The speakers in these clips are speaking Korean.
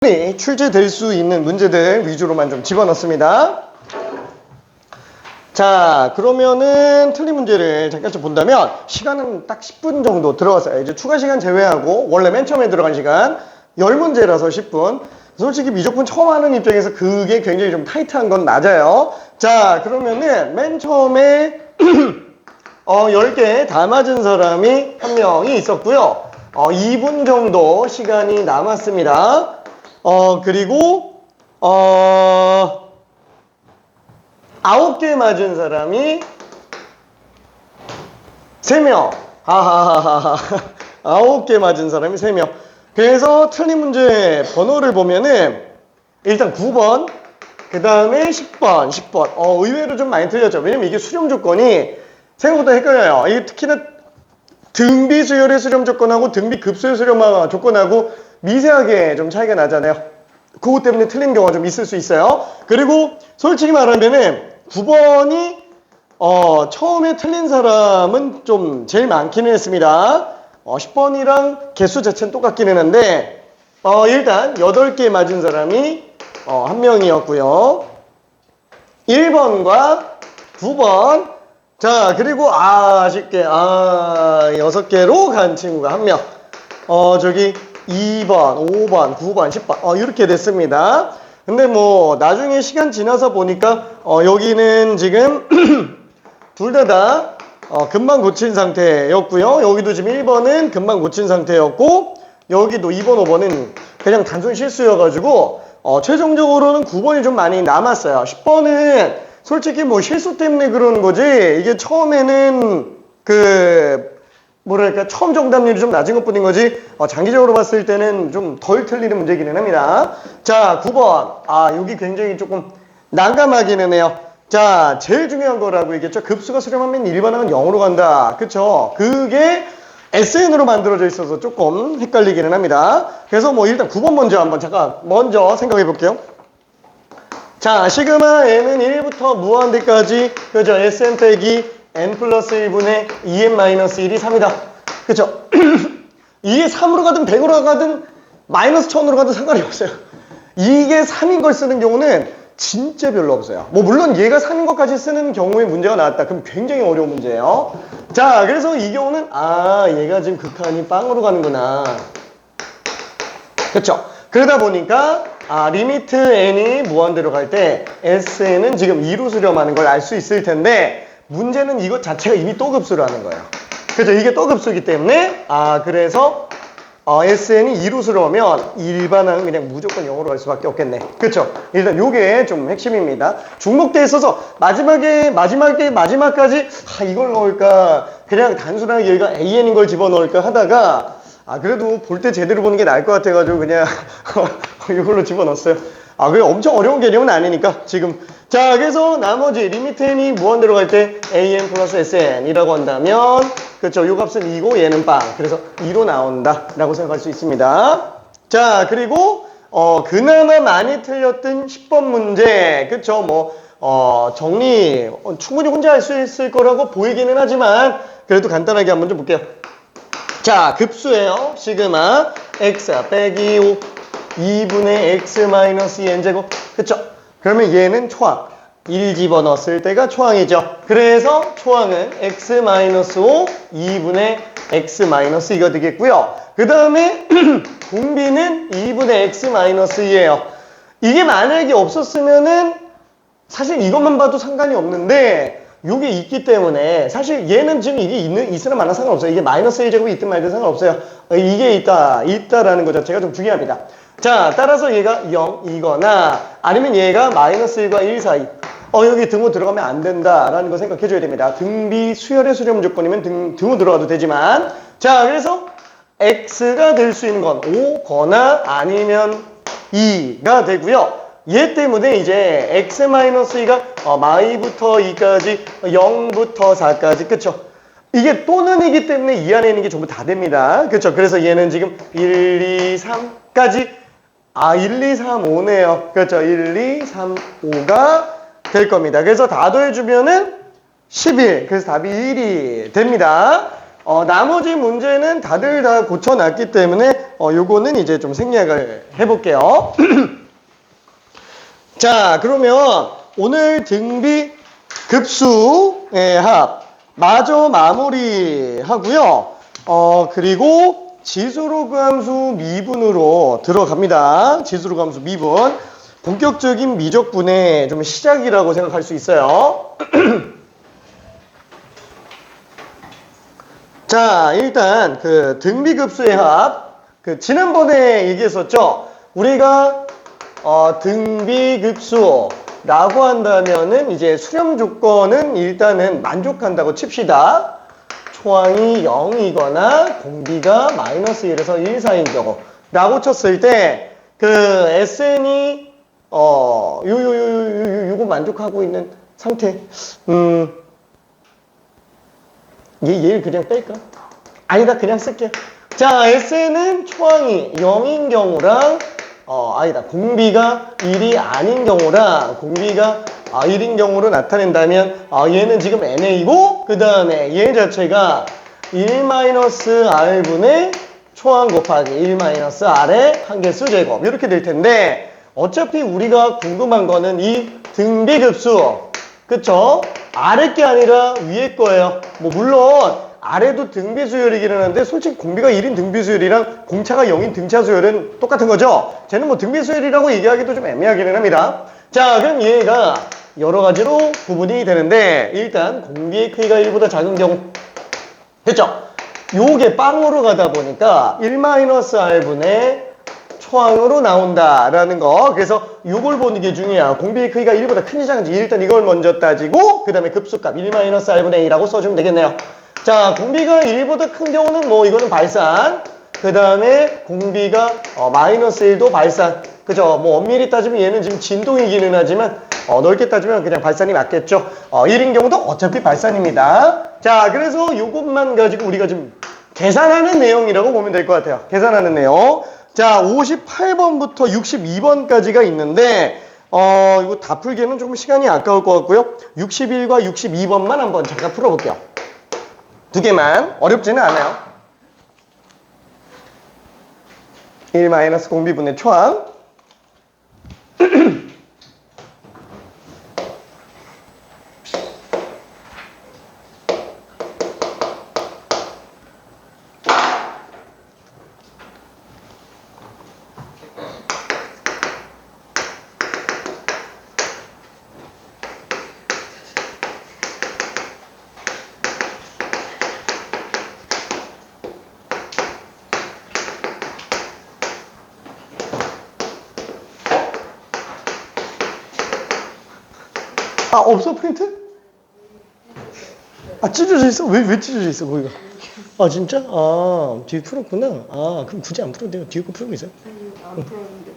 출제될 수 있는 문제들 위주로만 좀 집어넣습니다. 자, 그러면은 틀린 문제를 잠깐 좀 본다면 시간은 딱 10분 정도 들어갔어요. 이제 추가 시간 제외하고 원래 맨 처음에 들어간 시간 10문제라서 10분. 솔직히 미적분 처음 하는 입장에서 그게 굉장히 좀 타이트한 건 맞아요. 자, 그러면은 맨 처음에 10개 다 맞은 사람이 한 명이 있었고요. 2분 정도 시간이 남았습니다. 그리고 9개 맞은 사람이 3명. 하하하하. 9개 맞은 사람이 3명. 그래서 틀린 문제 번호를 보면은 일단 9번, 그 다음에 10번. 의외로 좀 많이 틀렸죠. 왜냐면 이게 수렴 조건이 생각보다 헷갈려요. 이게 특히나 등비 수열의 수렴 조건하고 등비 급수의 수렴 조건하고 미세하게 좀 차이가 나잖아요. 그것 때문에 틀린 경우가 좀 있을 수 있어요. 그리고 솔직히 말하면은 9번이 처음에 틀린 사람은 좀 제일 많기는 했습니다. 10번이랑 개수 자체는 똑같기는 한데 일단 8개 맞은 사람이 한 명이었고요. 1번과 9번. 자, 그리고 아쉽게 6개로 간 친구가 한 명. 저기 2번, 5번, 9번, 10번 이렇게 됐습니다. 근데 뭐 나중에 시간 지나서 보니까 여기는 지금 둘 다 금방 고친 상태였고요. 여기도 지금 1번은 금방 고친 상태였고 여기도 2번, 5번은 그냥 단순 실수여가지고 최종적으로는 9번이 좀 많이 남았어요. 10번은 솔직히 뭐 실수 때문에 그러는 거지 이게 처음에는 뭐랄까 처음 정답률이 좀 낮은 것 뿐인 거지 장기적으로 봤을 때는 좀 덜 틀리는 문제이기는 합니다. 자, 9번. 여기 굉장히 조금 난감하기는 해요. 자, 제일 중요한 거라고 얘기했죠. 급수가 수렴하면 일반항은 0으로 간다. 그쵸? 그게 SN으로 만들어져 있어서 조금 헷갈리기는 합니다. 그래서 뭐 일단 9번 먼저 생각해 볼게요. 자, 시그마 n은 1부터 무한대까지 그죠? SN 빼기 n 플러스 1분의 2n-1이 3이다. 그쵸? 이게 3으로 가든 100으로 가든 마이너스 1000으로 가든 상관이 없어요. 이게 3인 걸 쓰는 경우는 진짜 별로 없어요. 뭐 물론 얘가 3인 것까지 쓰는 경우에 문제가 나왔다. 그럼 굉장히 어려운 문제예요. 자, 그래서 이 경우는 얘가 지금 극한이 빵으로 가는구나. 그쵸? 그러다 보니까 리미트 n이 무한대로 갈 때 SN은 지금 2로 수렴하는 걸 알 수 있을 텐데 문제는 이것 자체가 이미 또 급수를 하는 거예요. 그죠? 이게 또 급수이기 때문에 그래서 SN이 2로 수렴하면 일반항은 그냥 무조건 0으로 갈 수밖에 없겠네. 그쵸? 일단 요게 좀 핵심입니다. 중복돼 있어서 마지막까지 이걸 넣을까 그냥 단순하게 여기가 AN인 걸 집어넣을까 하다가 그래도 볼 때 제대로 보는 게 나을 것 같아가지고 그냥 이걸로 집어넣었어요. 그게 엄청 어려운 개념은 아니니까 지금. 자, 그래서 나머지 리미트 n이 무한대로 갈 때 an 플러스 sn이라고 한다면 그렇죠. 요 값은 2고 얘는 빵. 그래서 2로 나온다 라고 생각할 수 있습니다. 자, 그리고 그나마 많이 틀렸던 10번 문제. 그쵸? 뭐 정리 충분히 혼자 할 수 있을 거라고 보이기는 하지만 그래도 간단하게 한번 좀 볼게요. 자, 급수예요. 시그마 x 빼기 5 2분의 x 마이너스 2n제곱. 그쵸? 그러면 얘는 초항. 1 집어넣었을 때가 초항이죠. 그래서 초항은 x 마이너스 5 2분의 x 마이너스 2가 되겠고요. 그 다음에 공비는 2분의 x 마이너스 2예요. 이게 만약에 없었으면은 사실 이것만 봐도 상관이 없는데 요게 있기 때문에 사실 얘는 지금 이게 있으나 마나 상관없어요. 이게 마이너스 1제곱이 있든 말든 상관없어요. 이게 있다라는 것 자체가 좀 중요합니다. 자, 따라서 얘가 0이거나 아니면 얘가 마이너스 1과 1 사이. 여기 등호 들어가면 안 된다라는 거 생각해 줘야 됩니다. 등비 수열의 수렴 조건이면 등호 들어가도 되지만. 자, 그래서 x가 될 수 있는 건 5거나 아니면 2가 되고요. 얘 때문에 이제 x-2가 마이부터 2까지 0부터 4까지 그쵸? 이게 또는이기 때문에 이 안에 있는 게 전부 다 됩니다. 그쵸? 그래서 얘는 지금 1, 2, 3까지 1, 2, 3, 5네요. 그렇죠? 1, 2, 3, 5가 될 겁니다. 그래서 다 더해주면은 11. 그래서 답이 1이 됩니다. 나머지 문제는 다들 다 고쳐놨기 때문에 요거는 이제 좀 생략을 해볼게요. 자, 그러면 오늘 등비 급수의 합 마저 마무리하고요. 그리고 지수로그 함수 미분으로 들어갑니다. 지수로그 함수 미분. 본격적인 미적분의 좀 시작이라고 생각할 수 있어요. 자, 일단 그 등비급수의 합, 지난번에 얘기했었죠. 우리가 등비급수라고 한다면은 이제 수렴 조건은 일단은 만족한다고 칩시다. 초항이 0이거나 공비가 마이너스 1에서 1 사이인 경우 라고 쳤을 때 그 SN이 요거 만족하고 있는 상태. 얘를 그냥 뺄까? 아니다, 그냥 쓸게요. 자, SN은 초항이 0인 경우랑 아니다, 공비가 1이 아닌 경우랑 공비가 1인 경우로 나타낸다면 얘는 지금 NA고 그 다음에 얘 자체가 1-R분의 초항 곱하기 1-R의 한개수 제곱 이렇게 될 텐데 어차피 우리가 궁금한 거는 이 등비급수 그쵸? 아래 게 아니라 위에 거예요. 뭐 물론 아래도 등비 수열이기는 한데 솔직히 공비가 1인 등비 수열이랑 공차가 0인 등차 수열은 똑같은 거죠. 쟤는 뭐 등비 수열이라고 얘기하기도 좀 애매하기는 합니다. 자, 그럼 얘가 여러 가지로 구분이 되는데 일단 공비의 크기가 1보다 작은 경우 됐죠? 요게 빵으로 가다 보니까 1-R분의 초항으로 나온다라는 거. 그래서 요걸 보는 게 중요해요. 공비의 크기가 1보다 큰지 작은지 일단 이걸 먼저 따지고 그 다음에 급수값 1-R분의 A라고 써주면 되겠네요. 자, 공비가 1보다 큰 경우는 뭐 이거는 발산. 그 다음에 공비가 마이너스 1도 발산. 그죠? 뭐 엄밀히 따지면 얘는 지금 진동이기는 하지만 넓게 따지면 그냥 발산이 맞겠죠. 1인 경우도 어차피 발산입니다. 자, 그래서 요것만 가지고 우리가 지금 계산하는 내용이라고 보면 될 것 같아요. 계산하는 내용. 자, 58번부터 62번까지가 있는데 이거 다 풀기에는 조금 시간이 아까울 것 같고요. 61과 62번만 한번 잠깐 풀어볼게요. 두 개만. 어렵지는 않아요. 1-공비분의 초항. 없어, 프린트? 찢어져 있어? 왜 찢어져 있어, 거기가? 진짜? 뒤에 풀었구나. 그럼 굳이 안 풀어도 돼요. 뒤에 거 풀고 있어요. 안 풀었는데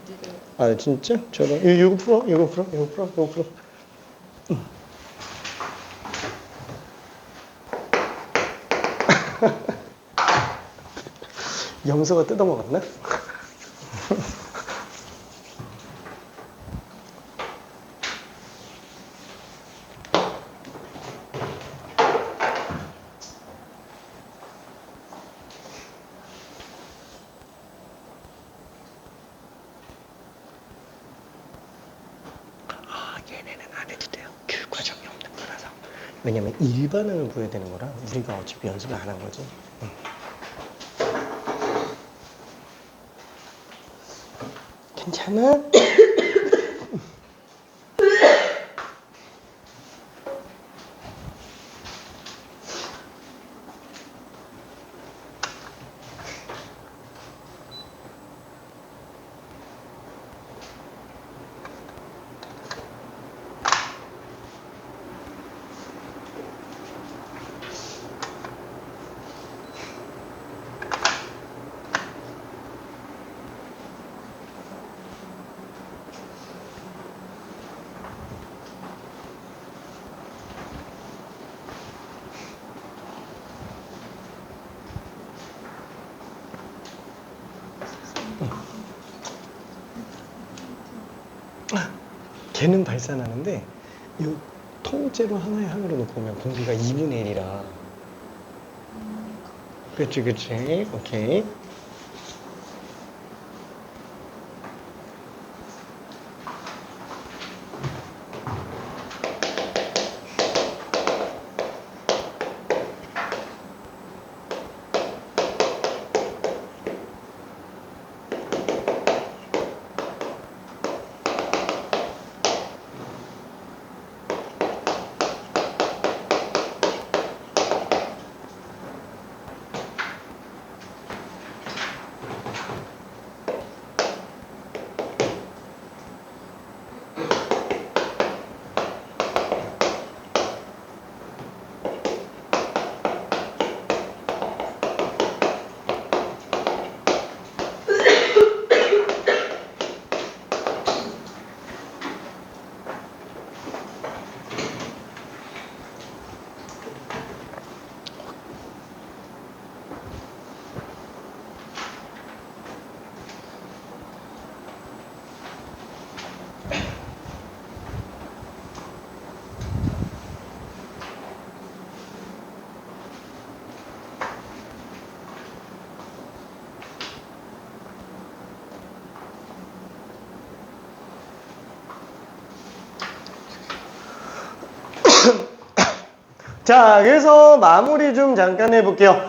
찢어요. 진짜? 저런. 이거 풀어, 이거 풀어, 이거 풀어, 이거 풀어. 영서가 뜯어먹었나? 얘네는 안 해도 돼요. 교육 과정이 없는 거라서. 왜냐면 일반응을 보여야 되는 거라 우리가 어차피 연습을 안 한 거지. 괜찮아? 걔는 발산하는데 이 통째로 하나의 항으로 놓고 보면 공비가 2분의 1이라 그치 오케이. 자, 그래서 마무리 좀 잠깐 해볼게요.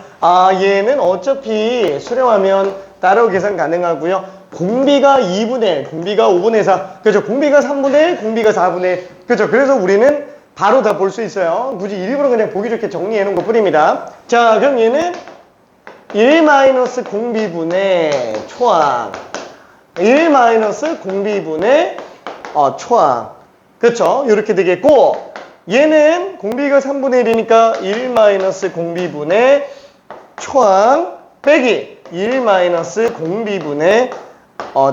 얘는 어차피 수렴하면 따로 계산 가능하고요. 공비가 2분의 1, 공비가 5분의 4. 그렇죠. 공비가 3분의 1, 공비가 4분의 1. 그렇죠. 그래서 우리는 바로 다 볼 수 있어요. 굳이 일부러 그냥 보기 좋게 정리해 놓은 것 뿐입니다. 자, 그럼 얘는 1 공비분의 초항. 1 공비분의 초항. 그렇죠. 이렇게 되겠고, 얘는 공비가 3분의 1이니까 1 공비분의 초항 빼기 1 공비분의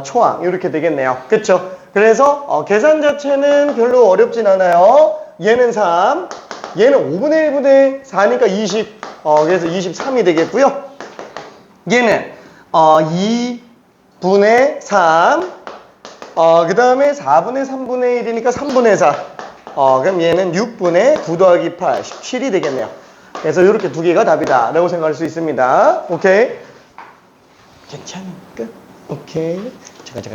초항 이렇게 되겠네요. 그쵸? 그래서 계산 자체는 별로 어렵진 않아요. 얘는 3, 얘는 5분의 1분의 4니까 20, 그래서 23이 되겠고요. 얘는 2분의 3, 그 다음에 4분의 3분의 1이니까 3분의 4. 그럼 얘는 6분의 9 더하기 8, 17이 되겠네요. 그래서 이렇게 두 개가 답이다 라고 생각할 수 있습니다. 오케이? 괜찮을까? 오케이. 잠깐.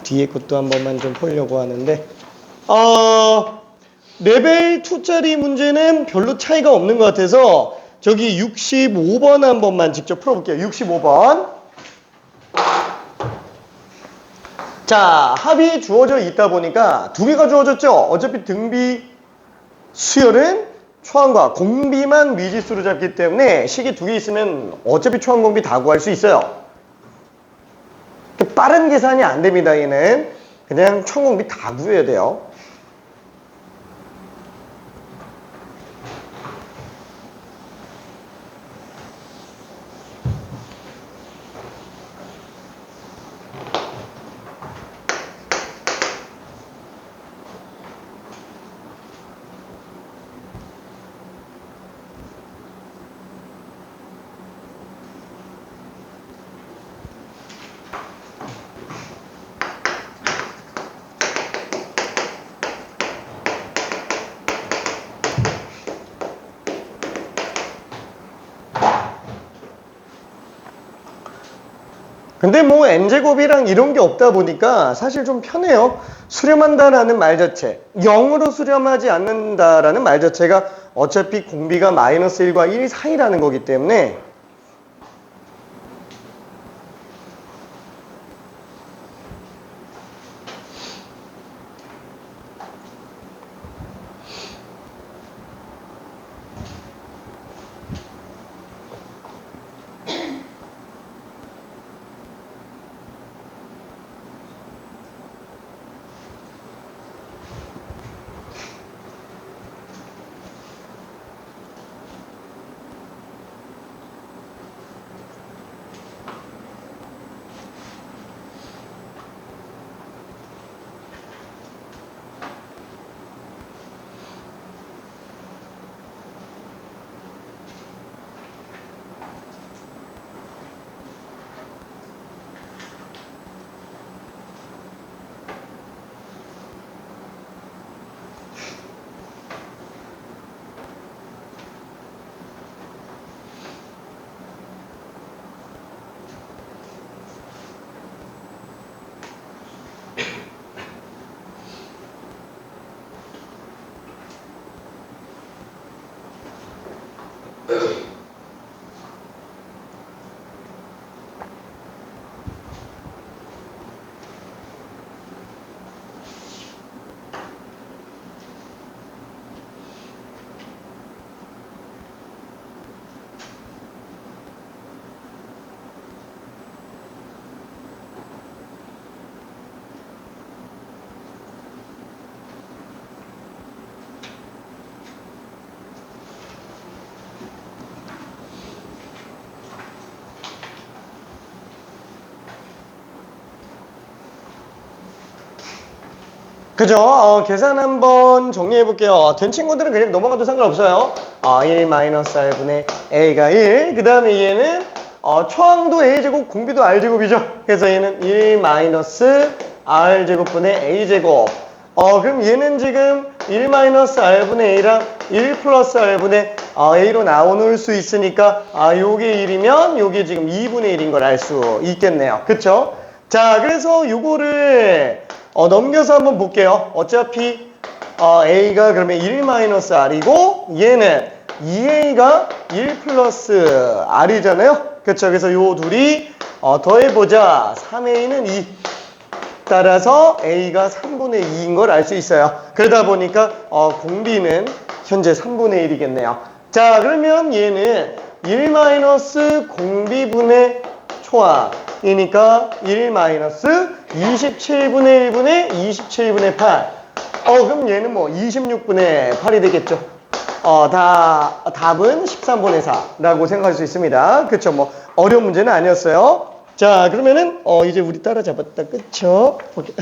뒤에 것도 한 번만 좀 보려고 하는데, 레벨 2짜리 문제는 별로 차이가 없는 것 같아서, 저기 65번 한 번만 직접 풀어볼게요. 65번. 자, 합이 주어져 있다 보니까 두 개가 주어졌죠? 어차피 등비 수열은 초항과 공비만 미지수로 잡기 때문에 식이 두 개 있으면 어차피 초항 공비 다 구할 수 있어요. 빠른 계산이 안 됩니다, 얘는. 그냥 초항 공비 다 구해야 돼요. 근데 뭐 n제곱이랑 이런 게 없다 보니까 사실 좀 편해요. 수렴한다라는 말 자체, 0으로 수렴하지 않는다라는 말 자체가 어차피 공비가 -1과 1 사이라는 거기 때문에 그죠? 계산 한번 정리해 볼게요. 된 친구들은 그냥 넘어가도 상관없어요. 1-r분의 a가 1. 그 다음에 얘는 초항도 a제곱, 공비도 r제곱이죠. 그래서 얘는 1 R제곱분의 A제곱. 그럼 얘는 지금 1-R분의 A랑 1 플러스 R분의 A로 나올 수 있으니까, 요게 1이면 요게 지금 2분의 1인 걸 알 수 있겠네요. 그쵸? 자, 그래서 요거를, 넘겨서 한번 볼게요. 어차피, A가 그러면 1-R이고, 얘는 2A가 1 플러스 R이잖아요? 그쵸? 그래서 요 둘이, 더해보자. 3A는 2. 따라서 A가 3분의 2인 걸 알 수 있어요. 그러다 보니까 공비는 현재 3분의 1이겠네요. 자, 그러면 얘는 1 공비분의 초합이니까 1 27분의 1분의 27분의 8. 그럼 얘는 뭐 26분의 8이 되겠죠. 답은 13분의 4라고 생각할 수 있습니다. 그쵸? 뭐 어려운 문제는 아니었어요. 자, 그러면은 이제 우리 따라잡았다. 그쵸? 오케이.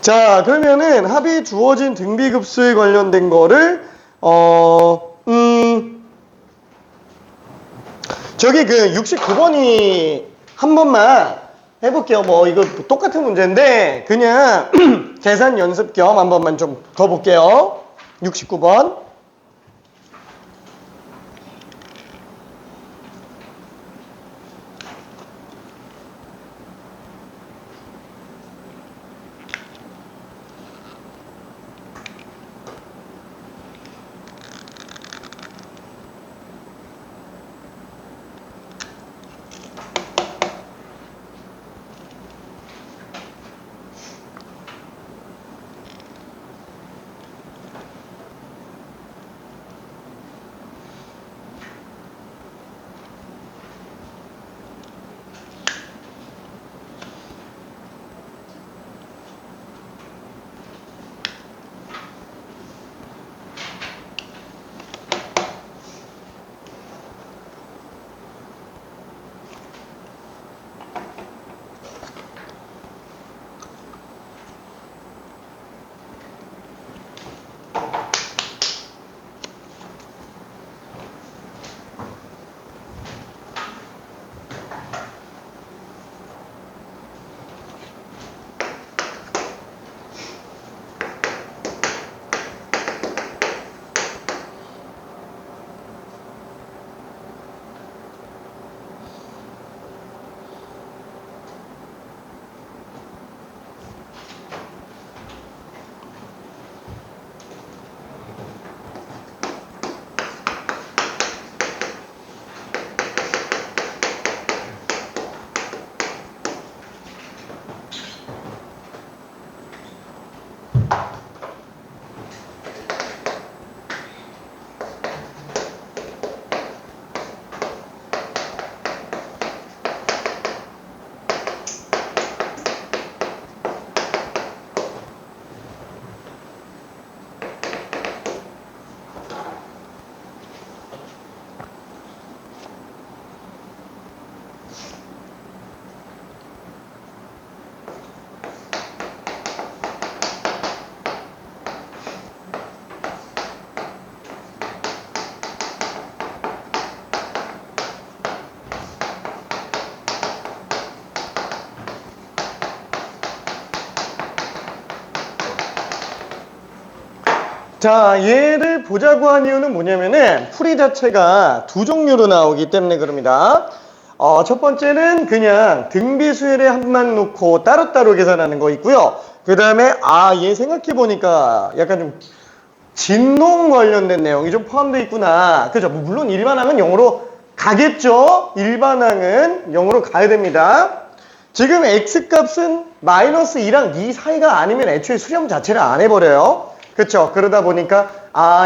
자, 그러면은 합이 주어진 등비급수에 관련된 거를 저기 그 69번이 한 번만 해볼게요. 뭐 이거 똑같은 문제인데 그냥 계산 연습 겸 한 번만 좀 더 볼게요. 69번. 자, 얘를 보자고 한 이유는 뭐냐면은 풀이 자체가 두 종류로 나오기 때문에 그럽니다. 첫 번째는 그냥 등비수열의 합만 놓고 따로따로 계산하는 거 있고요. 그 다음에 얘 생각해보니까 약간 좀 진농 관련된 내용이 좀 포함되어 있구나. 그죠? 물론 일반항은 0으로 가겠죠? 일반항은 0으로 가야 됩니다. 지금 x값은 마이너스 2랑 2 사이가 아니면 애초에 수렴 자체를 안 해버려요. 그쵸? 그러다 보니까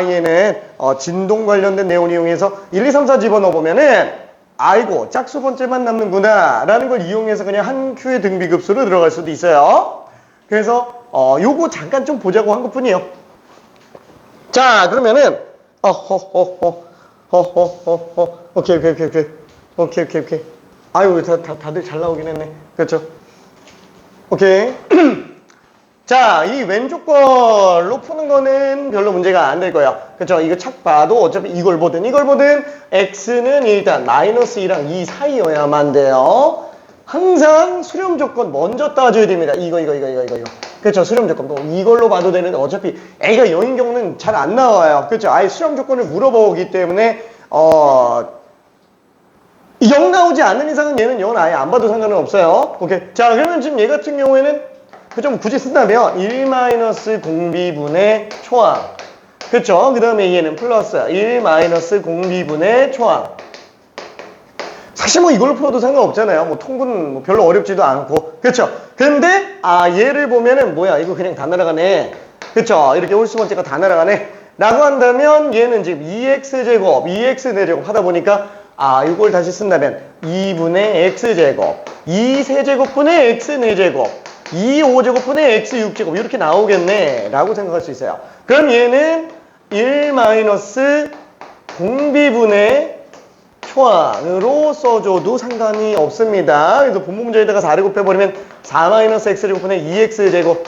얘는 진동 관련된 내용을 이용해서 1, 2, 3, 4 집어넣어보면은 아이고 짝수 번째만 남는구나 라는 걸 이용해서 그냥 한 큐의 등비급수로 들어갈 수도 있어요. 그래서 요거 잠깐 좀 보자고 한 것뿐이에요. 자, 그러면은 오케이. 아유, 다들 잘 나오긴 했네. 그렇죠? 오케이. 자, 이 왼쪽 걸로 푸는 거는 별로 문제가 안 될 거예요. 그렇죠? 이거 착 봐도 어차피 이걸 보든 x는 일단 마이너스 2랑 2 사이여야만 돼요. 항상 수렴 조건 먼저 따져야 됩니다. 이거. 그렇죠. 수렴 조건. 뭐 이걸로 봐도 되는데 어차피 A가 0인 경우는 잘 안 나와요. 그렇죠. 아예 수렴 조건을 물어보기 때문에 0 나오지 않는 이상은 얘는 0은 아예 안 봐도 상관은 없어요. 오케이. 자, 그러면 지금 얘 같은 경우에는 좀 굳이 쓴다면 1-공비분의 초항. 그쵸? 그 다음에 얘는 플러스 1-공비분의 초항. 사실 뭐 이걸로 풀어도 상관없잖아요. 뭐 통분 뭐 별로 어렵지도 않고. 그쵸? 근데, 얘를 보면은 뭐야, 이거 그냥 다 날아가네. 그쵸? 이렇게 홀수 번째가 다 날아가네. 라고 한다면 얘는 지금 2x제곱, 2x4제곱 하다 보니까 이걸 다시 쓴다면 2분의 x제곱, 2세제곱분의 x4제곱, 2 5제곱분의 x6제곱 이렇게 나오겠네 라고 생각할 수 있어요. 그럼 얘는 1-공비분의 초항으로 써줘도 상관이 없습니다. 그래서 본문 문제에다가 4를 곱해버리면 4-x제곱분의 2x제곱.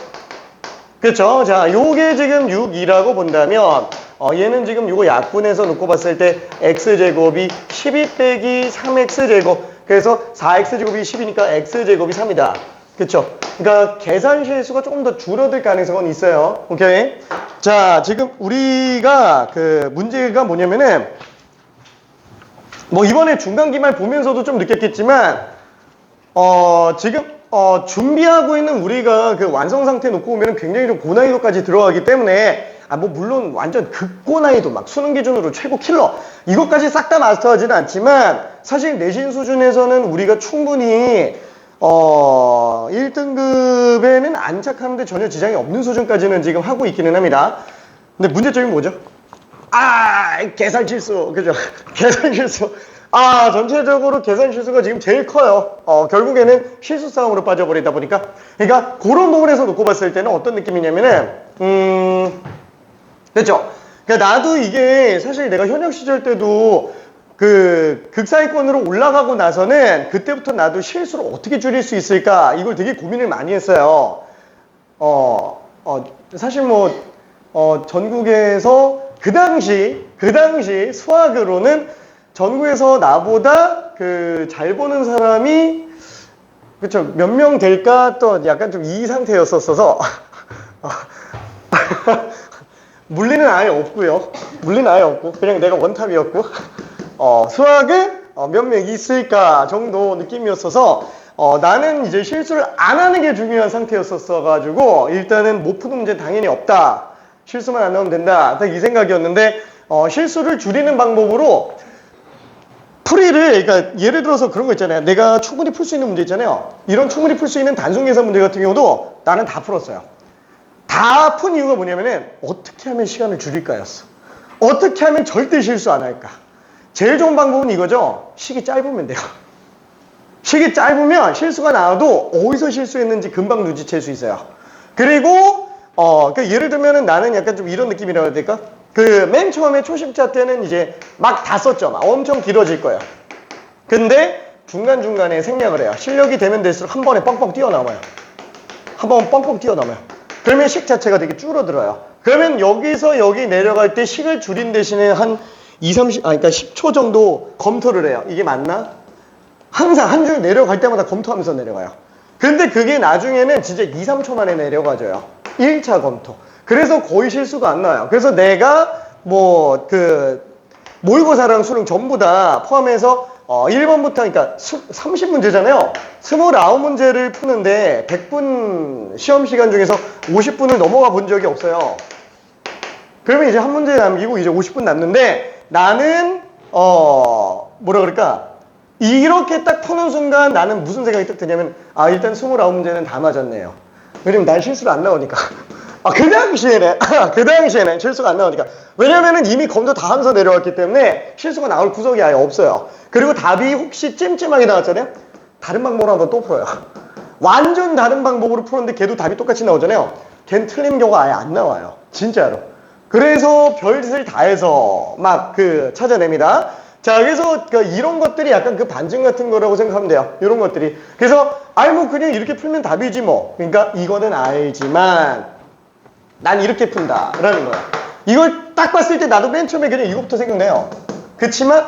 그쵸? 자, 요게 지금 6이라고 본다면 얘는 지금 요거 약분해서 놓고 봤을 때 x제곱이 12 빼기 3x제곱. 그래서 4x제곱이 10이니까 x제곱이 3이다. 그쵸? 그러니까 계산 실수가 조금 더 줄어들 가능성은 있어요. 오케이? 자, 지금 우리가 그 문제가 뭐냐면은 뭐 이번에 중간기말 보면서도 좀 느꼈겠지만 지금 준비하고 있는 우리가 그 완성 상태 놓고 보면 굉장히 좀 고난이도까지 들어가기 때문에 뭐 물론 완전 극고난이도 막 수능 기준으로 최고 킬러 이것까지 싹 다 마스터하지는 않지만 사실 내신 수준에서는 우리가 충분히 1등급에는 안착하는데 전혀 지장이 없는 수준까지는 지금 하고 있기는 합니다. 근데 문제점이 뭐죠? 계산 실수. 그죠? 계산 실수. 전체적으로 계산 실수가 지금 제일 커요. 결국에는 실수 싸움으로 빠져버리다 보니까. 그러니까 그런 부분에서 놓고 봤을 때는 어떤 느낌이냐면은, 그렇죠? 그러니까 나도 이게 사실 내가 현역 시절 때도 그 극상위권으로 올라가고 나서는 그때부터 나도 실수를 어떻게 줄일 수 있을까 이걸 되게 고민을 많이 했어요. 사실 뭐 전국에서 그 당시 수학으로는 전국에서 나보다 그 잘 보는 사람이 그쵸 몇 명 될까 또 약간 좀 이 상태였었어서 물리는 아예 없고요. 물리는 아예 없고 그냥 내가 원탑이었고 수학에 몇 명 있을까 정도 느낌이었어서 나는 이제 실수를 안 하는 게 중요한 상태였었어 가지고 일단은 못 푸는 문제는 당연히 없다. 실수만 안 나오면 된다. 딱 이 생각이었는데 실수를 줄이는 방법으로 풀이를 그러니까 예를 들어서 그런 거 있잖아요. 내가 충분히 풀 수 있는 문제 있잖아요. 이런 충분히 풀 수 있는 단순 계산 문제 같은 경우도 나는 다 풀었어요. 다 푼 이유가 뭐냐면은 어떻게 하면 시간을 줄일까였어. 어떻게 하면 절대 실수 안 할까. 제일 좋은 방법은 이거죠. 시기 짧으면 돼요. 시기 짧으면 실수가 나와도 어디서 실수했는지 금방 눈치챌 수 있어요. 그리고 그러니까 예를 들면은 나는 약간 좀 이런 느낌이라고 해야 될까? 그 맨 처음에 초심자 때는 이제 막 다 썼죠. 막 엄청 길어질 거예요. 근데 중간중간에 생략을 해요. 실력이 되면 될수록 한 번에 뻥뻥 뛰어넘어요. 한 번 뻥뻥 뛰어넘어요. 그러면 식 자체가 되게 줄어들어요. 그러면 여기서 여기 내려갈 때 식을 줄인 대신에 한 그러니까 10초 정도 검토를 해요. 이게 맞나? 항상 한 줄 내려갈 때마다 검토하면서 내려가요. 근데 그게 나중에는 진짜 2, 3초 만에 내려가져요. 1차 검토. 그래서 거의 실수가 안 나요. 그래서 내가 모의고사랑 수능 전부 다 포함해서 1번부터 그러니까 30문제잖아요. 29문제를 푸는데 100분 시험 시간 중에서 50분을 넘어가 본 적이 없어요. 그러면 이제 한 문제 남기고 이제 50분 남는데 나는 뭐라 그럴까? 이렇게 딱 푸는 순간 나는 무슨 생각이 딱 드냐면 일단 29문제는 다 맞았네요. 왜냐면 난 실수를 안 나오니까. 그 당시에는 실수가 안 나오니까. 왜냐면은 이미 검토 다 하면서 내려왔기 때문에 실수가 나올 구석이 아예 없어요. 그리고 답이 혹시 찜찜하게 나왔잖아요? 다른 방법으로 한번 또 풀어요. 완전 다른 방법으로 풀었는데 걔도 답이 똑같이 나오잖아요. 걔는 틀린 경우가 아예 안 나와요. 진짜로. 그래서 별짓을 다 해서 막 찾아냅니다. 자, 그래서 이런 것들이 약간 그 반증 같은 거라고 생각하면 돼요. 이런 것들이. 그래서 뭐 그냥 이렇게 풀면 답이지 뭐. 그러니까 이거는 알지만 난 이렇게 푼다 라는 거야. 이걸 딱 봤을 때 나도 맨 처음에 그냥 이거부터 생각나요. 그치만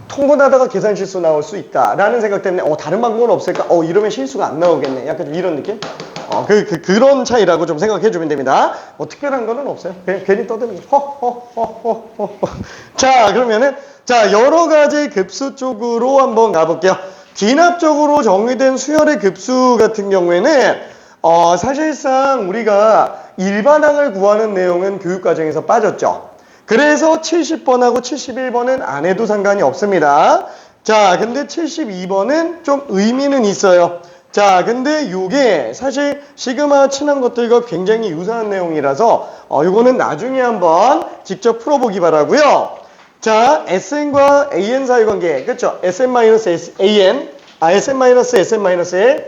통분하다가 계산 실수 나올 수 있다라는 생각 때문에 다른 방법은 없을까? 이러면 실수가 안 나오겠네. 약간 좀 이런 느낌? 그런 차이라고 좀 생각해 주면 됩니다. 특별한 거는 없어요. 괜히 떠드는 거. 자, 그러면은, 자, 여러 가지 급수 쪽으로 한번 가볼게요. 기납적으로 정의된 수열의 급수 같은 경우에는, 사실상 우리가 일반항을 구하는 내용은 교육과정에서 빠졌죠. 그래서 70번하고 71번은 안 해도 상관이 없습니다. 자, 근데 72번은 좀 의미는 있어요. 자, 근데 요게 사실 시그마 친한 것들과 굉장히 유사한 내용이라서 요거는 나중에 한번 직접 풀어보기 바라고요. 자, SN과 AN 사이 관계, 그렇죠? SN-AN, SN-SN-1.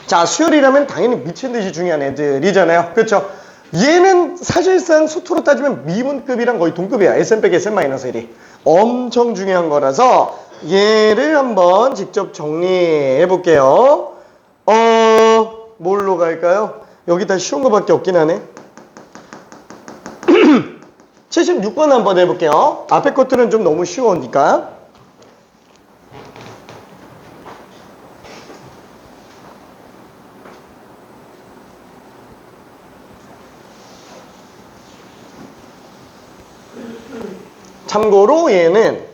자, 수열이라면 당연히 미친 듯이 중요한 애들이잖아요. 그렇죠? 얘는 사실상 수투로 따지면 미분급이랑 거의 동급이야. SN-SN-1이. 엄청 중요한 거라서 얘를 한번 직접 정리해 볼게요. 뭘로 갈까요? 여기 다 쉬운 거밖에 없긴 하네. 76번 한번 해볼게요. 앞에 것들은 좀 너무 쉬우니까. 참고로 얘는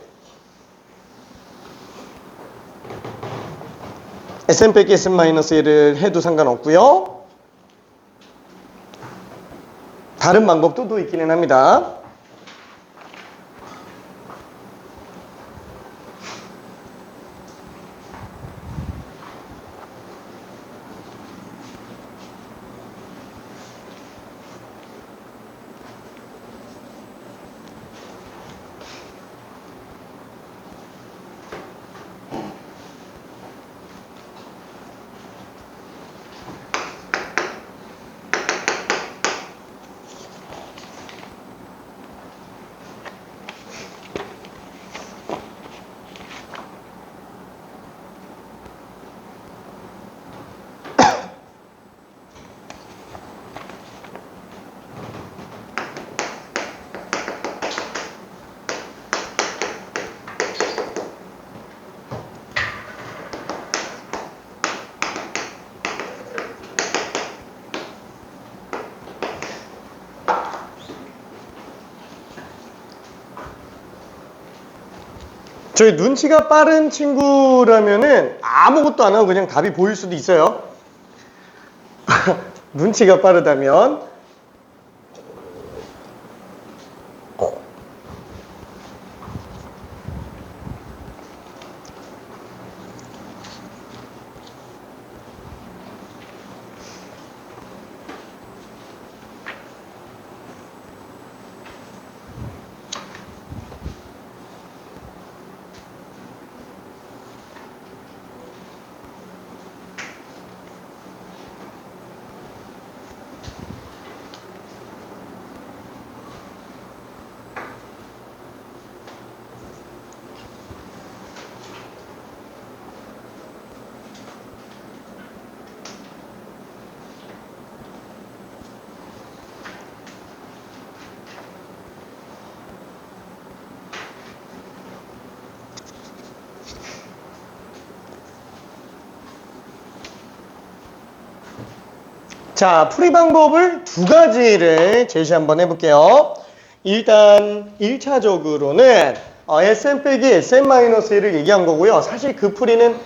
SN-SN-1을 해도 상관없고요. 다른 방법도 또 있기는 합니다. 저희 눈치가 빠른 친구라면은 아무것도 안 하고 그냥 답이 보일 수도 있어요. 눈치가 빠르다면. 자, 풀이 방법을 두 가지를 제시 한번 해볼게요. 일단 1차적으로는 SN-SN-1을 얘기한 거고요. 사실 그 풀이는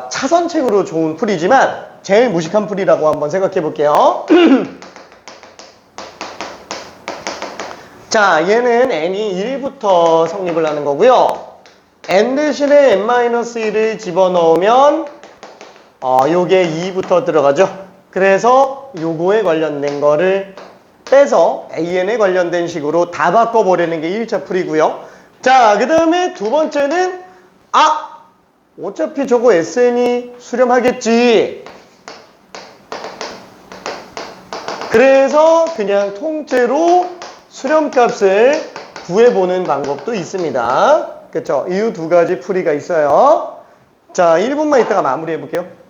차선책으로 좋은 풀이지만 제일 무식한 풀이라고 한번 생각해 볼게요. 자, 얘는 n이 1부터 성립을 하는 거고요. n 대신에 n-1을 집어넣으면 요게 2부터 들어가죠. 그래서 요거에 관련된 거를 빼서 AN에 관련된 식으로 다 바꿔버리는 게 1차 풀이고요. 자, 그 다음에 두 번째는 어차피 저거 SN이 수렴하겠지. 그래서 그냥 통째로 수렴값을 구해보는 방법도 있습니다. 그쵸? 이 두 가지 풀이가 있어요. 자, 1분만 있다가 마무리해볼게요.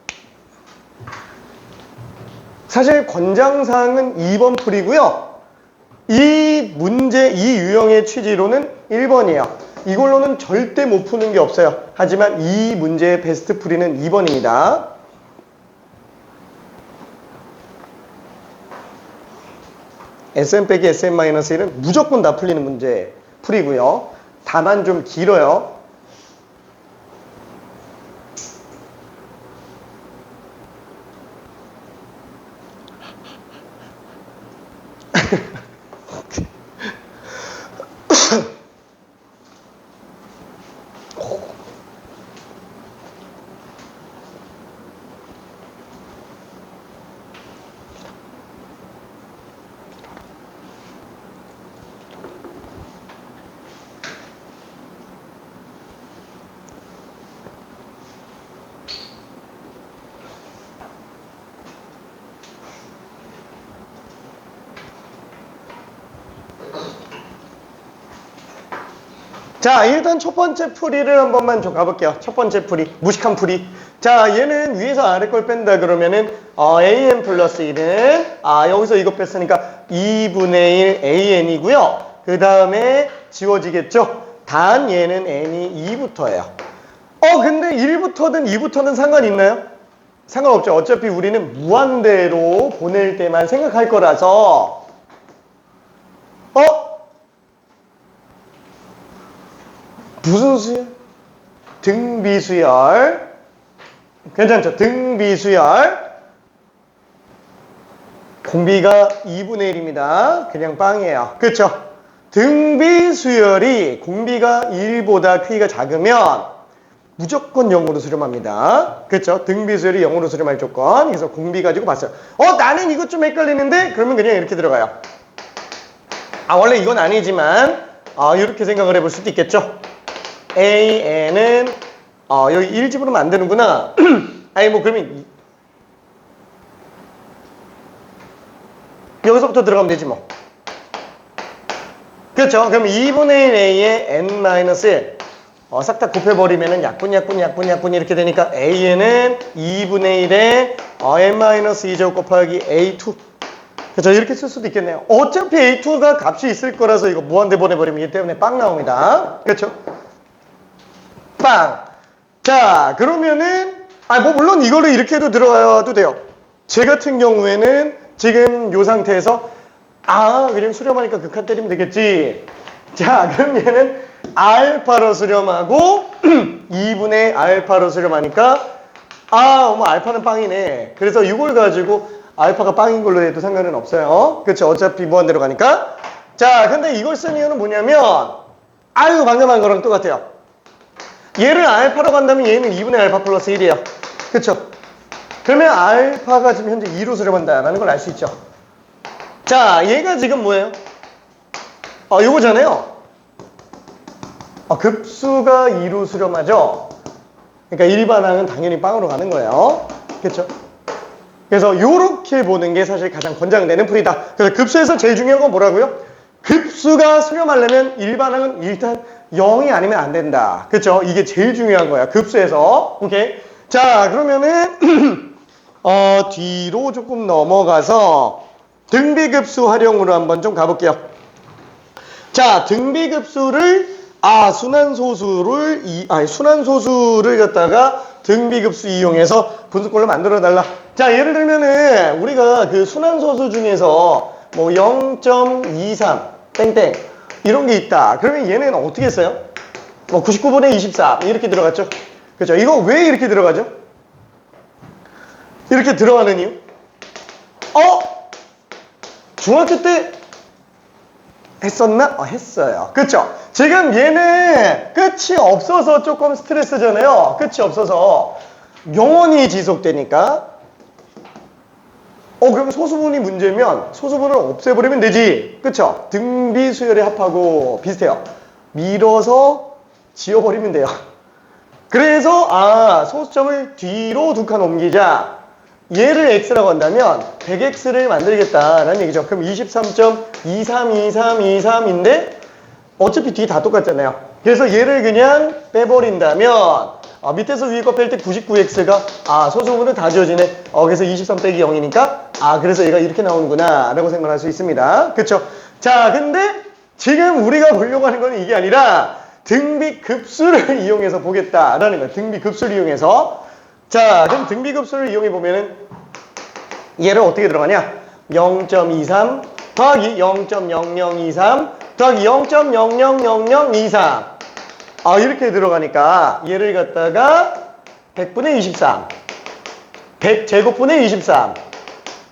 사실 권장사항은 2번 풀이고요. 이 문제, 이 유형의 취지로는 1번이에요. 이걸로는 절대 못 푸는 게 없어요. 하지만 이 문제의 베스트 풀이는 2번입니다. Sn 빼기 Sn-1은 무조건 다 풀리는 문제 풀이고요. 다만 좀 길어요. 자, 일단 첫 번째 풀이를 한 번만 좀 가볼게요. 첫 번째 풀이, 무식한 풀이. 자, 얘는 위에서 아래 걸 뺀다 그러면은 an 플러스 1은 여기서 이거 뺐으니까 2분의 1 an이고요. 그 다음에 지워지겠죠? 단 얘는 n이 2부터예요. 근데 1부터든 2부터든 상관 있나요? 상관없죠. 어차피 우리는 무한대로 보낼 때만 생각할 거라서 무슨 수열? 등비수열. 괜찮죠? 등비수열. 공비가 2분의 1입니다. 그냥 빵이에요. 그렇죠? 등비수열이 공비가 1보다 크기가 작으면 무조건 0으로 수렴합니다. 그렇죠? 등비수열이 0으로 수렴할 조건. 그래서 공비 가지고 봤어요. 나는 이것 좀 헷갈리는데? 그러면 그냥 이렇게 들어가요. 원래 이건 아니지만 이렇게 생각을 해볼 수도 있겠죠? AN은 여기 1집으로 만드는구나. 아니 뭐 그러면 여기서부터 들어가면 되지 뭐. 그렇죠? 그럼 2분의 1 A에 N-1 싹 다 곱해버리면은 약분 이렇게 되니까 AN은 2분의 1에 N-2제곱 곱하기 A2. 그렇죠? 이렇게 쓸 수도 있겠네요. 어차피 A2가 값이 있을 거라서 이거 무한대 보내버리면 이기 때문에 빵 나옵니다. 그렇죠? 빵. 자, 그러면은 뭐 물론 이거를 이렇게 해도 들어가도 돼요. 제 같은 경우에는 지금 요 상태에서 그냥 수렴하니까 극한 때리면 되겠지. 자, 그럼 얘는 알파로 수렴하고 2분의 알파로 수렴하니까 알파는 빵이네. 그래서 이걸 가지고 알파가 빵인 걸로 해도 상관은 없어요. 그렇죠? 어차피 무한대로 가니까. 자, 근데 이걸 쓴 이유는 뭐냐면 방금 한 거랑 똑같아요. 얘를 알파로 간다면 얘는 2분의 알파 플러스 1이에요. 그쵸? 그러면 알파가 지금 현재 2로 수렴한다라는 걸 알 수 있죠. 자, 얘가 지금 뭐예요? 요거잖아요. 급수가 2로 수렴하죠. 그러니까 일반항은 당연히 빵으로 가는 거예요. 그쵸? 그래서 요렇게 보는 게 사실 가장 권장되는 풀이다. 그래서 급수에서 제일 중요한 건 뭐라고요? 급수가 수렴하려면 일반항은 일단 0이 아니면 안 된다. 그쵸? 이게 제일 중요한 거야. 급수에서. 오케이? 자, 그러면은 뒤로 조금 넘어가서 등비급수 활용으로 한번 좀 가볼게요. 자, 등비급수를 순환소수를 갖다가 등비급수 이용해서 분수꼴로 만들어 달라. 자, 예를 들면은 우리가 그 순환소수 중에서 뭐 0.23 땡땡 이런 게 있다. 그러면 얘는 어떻게 써요? 뭐 99분의 24 이렇게 들어갔죠? 그렇죠? 이거 왜 이렇게 들어가죠? 이렇게 들어가는 이유? 중학교 때 했었나? 했어요. 그렇죠? 지금 얘는 끝이 없어서 조금 스트레스잖아요. 끝이 없어서 영원히 지속되니까 그럼 소수분이 문제면 소수분을 없애버리면 되지. 그쵸? 등비수열의 합하고 비슷해요. 밀어서 지워버리면 돼요. 그래서 소수점을 뒤로 두 칸 옮기자. 얘를 x라고 한다면 100x를 만들겠다라는 얘기죠. 그럼 23.232323인데 어차피 뒤 다 똑같잖아요. 그래서 얘를 그냥 빼버린다면 밑에서 위에 거 뺄 때 99x가 소수분은 다 지워지네. 그래서 23 빼기 0이니까 그래서 얘가 이렇게 나오는구나 라고 생각할 수 있습니다. 그쵸? 자, 근데 지금 우리가 보려고 하는 건 이게 아니라 등비급수를 이용해서 보겠다라는 거예요. 등비급수를 이용해서. 자, 그럼 등비급수를 이용해 보면은 얘를 어떻게 들어가냐? 0.23 더하기 0.0023 더하기 0.000023. 아, 이렇게 들어가니까 얘를 갖다가 100분의 23, 100제곱분의 23,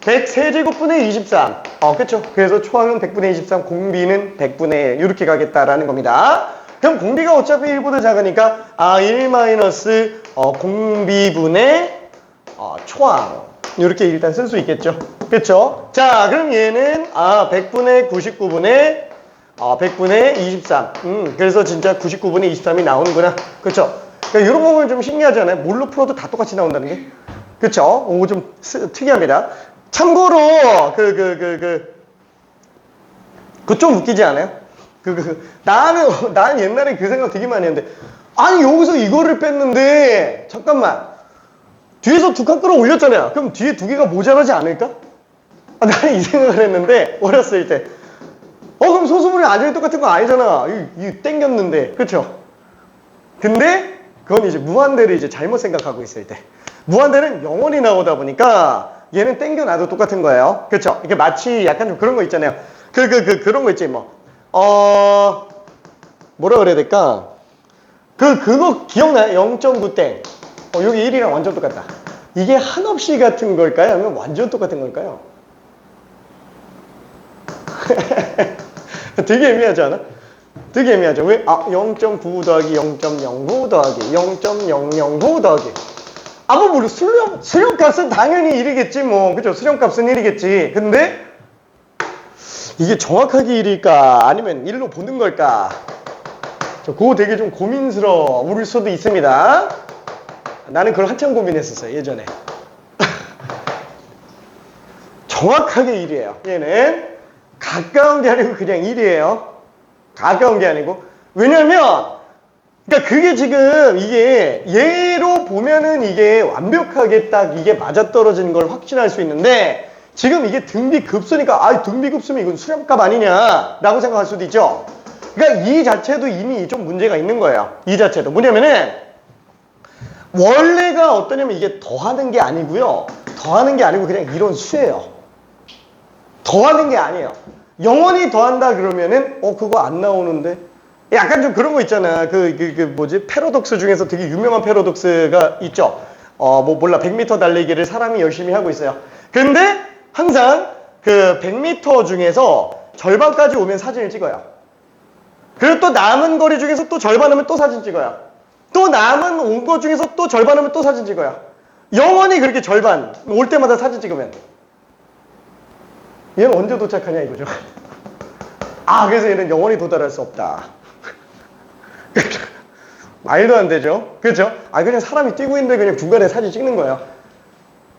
100세제곱분의 23. 그쵸? 그래서 초항은 100분의 23, 공비는 100분의 1 이렇게 가겠다라는 겁니다. 그럼 공비가 어차피 1보다 작으니까 1 마이너스 공비분의 초항 이렇게 일단 쓸 수 있겠죠. 그쵸? 자, 그럼 얘는 100분의 99분의 100분의 23. 그래서 진짜 99분의 23이 나오는구나. 그쵸? 그러니까 이런 부분은 좀 신기하잖아요. 뭘로 풀어도 다 똑같이 나온다는 게. 그쵸? 좀 특이합니다. 참고로, 좀 웃기지 않아요? 나는 옛날에 그 생각 되게 많이 했는데, 아니, 여기서 이거를 뺐는데, 잠깐만. 뒤에서 두 칸 끌어 올렸잖아요. 그럼 뒤에 두 개가 모자라지 않을까? 나는 이 생각을 했는데, 어렸을 때. 그럼 소수분의 아저리 똑같은 거 아니잖아. 이 땡겼는데. 그쵸? 근데, 그건 이제 무한대를 이제 잘못 생각하고 있을 때. 무한대는 영원히 나오다 보니까 얘는 땡겨놔도 똑같은 거예요. 그쵸? 이게 마치 약간 좀 그런 거 있잖아요. 그런 거 있지, 뭐. 뭐라 그래야 될까? 그거 기억나요? 0.9땡. 여기 1이랑 완전 똑같다. 이게 한없이 같은 걸까요? 아니면 완전 똑같은 걸까요? 되게 애매하지 않아? 되게 애매하죠. 왜? 0.9 더하기 0.09 더하기 0.009 더하기. 뭐, 수렴값은 당연히 1이겠지, 뭐. 그죠? 수렴값은 1이겠지. 근데, 이게 정확하게 1일까? 아니면 1로 보는 걸까? 그거 되게 좀 고민스러울 수도 있습니다. 나는 그걸 한참 고민했었어요, 예전에. 정확하게 1이에요. 얘는 가까운 게 아니고 그냥 1이에요. 가까운 게 아니고. 왜냐면, 그러니까 그게 지금 이게 얘로 보면은 이게 완벽하게 딱 이게 맞아떨어지는 걸 확신할 수 있는데 지금 이게 등비급수니까 등비급수면 이건 수렴값 아니냐라고 생각할 수도 있죠. 그러니까 이 자체도 이미 좀 문제가 있는 거예요. 이 자체도. 뭐냐면은 원래가 어떠냐면 이게 더하는 게 아니고요. 더하는 게 아니고 그냥 이런 수예요. 더하는 게 아니에요. 영원히 더한다 그러면은 그거 안 나오는데 약간 좀 그런 거 있잖아. 뭐지? 패러독스 중에서 되게 유명한 패러독스가 있죠. 몰라. 100m 달리기를 사람이 열심히 하고 있어요. 근데 항상 그 100m 중에서 절반까지 오면 사진을 찍어요. 그리고 또 남은 거리 중에서 또 절반 오면 또 사진 찍어요. 또 남은 온 거 중에서 또 절반 오면 또 사진 찍어요. 영원히 그렇게 절반 올 때마다 사진 찍으면 얘는 언제 도착하냐 이거죠. 그래서 얘는 영원히 도달할 수 없다. 말도 안 되죠. 그렇죠? 그냥 사람이 뛰고 있는데 그냥 중간에 사진 찍는 거예요.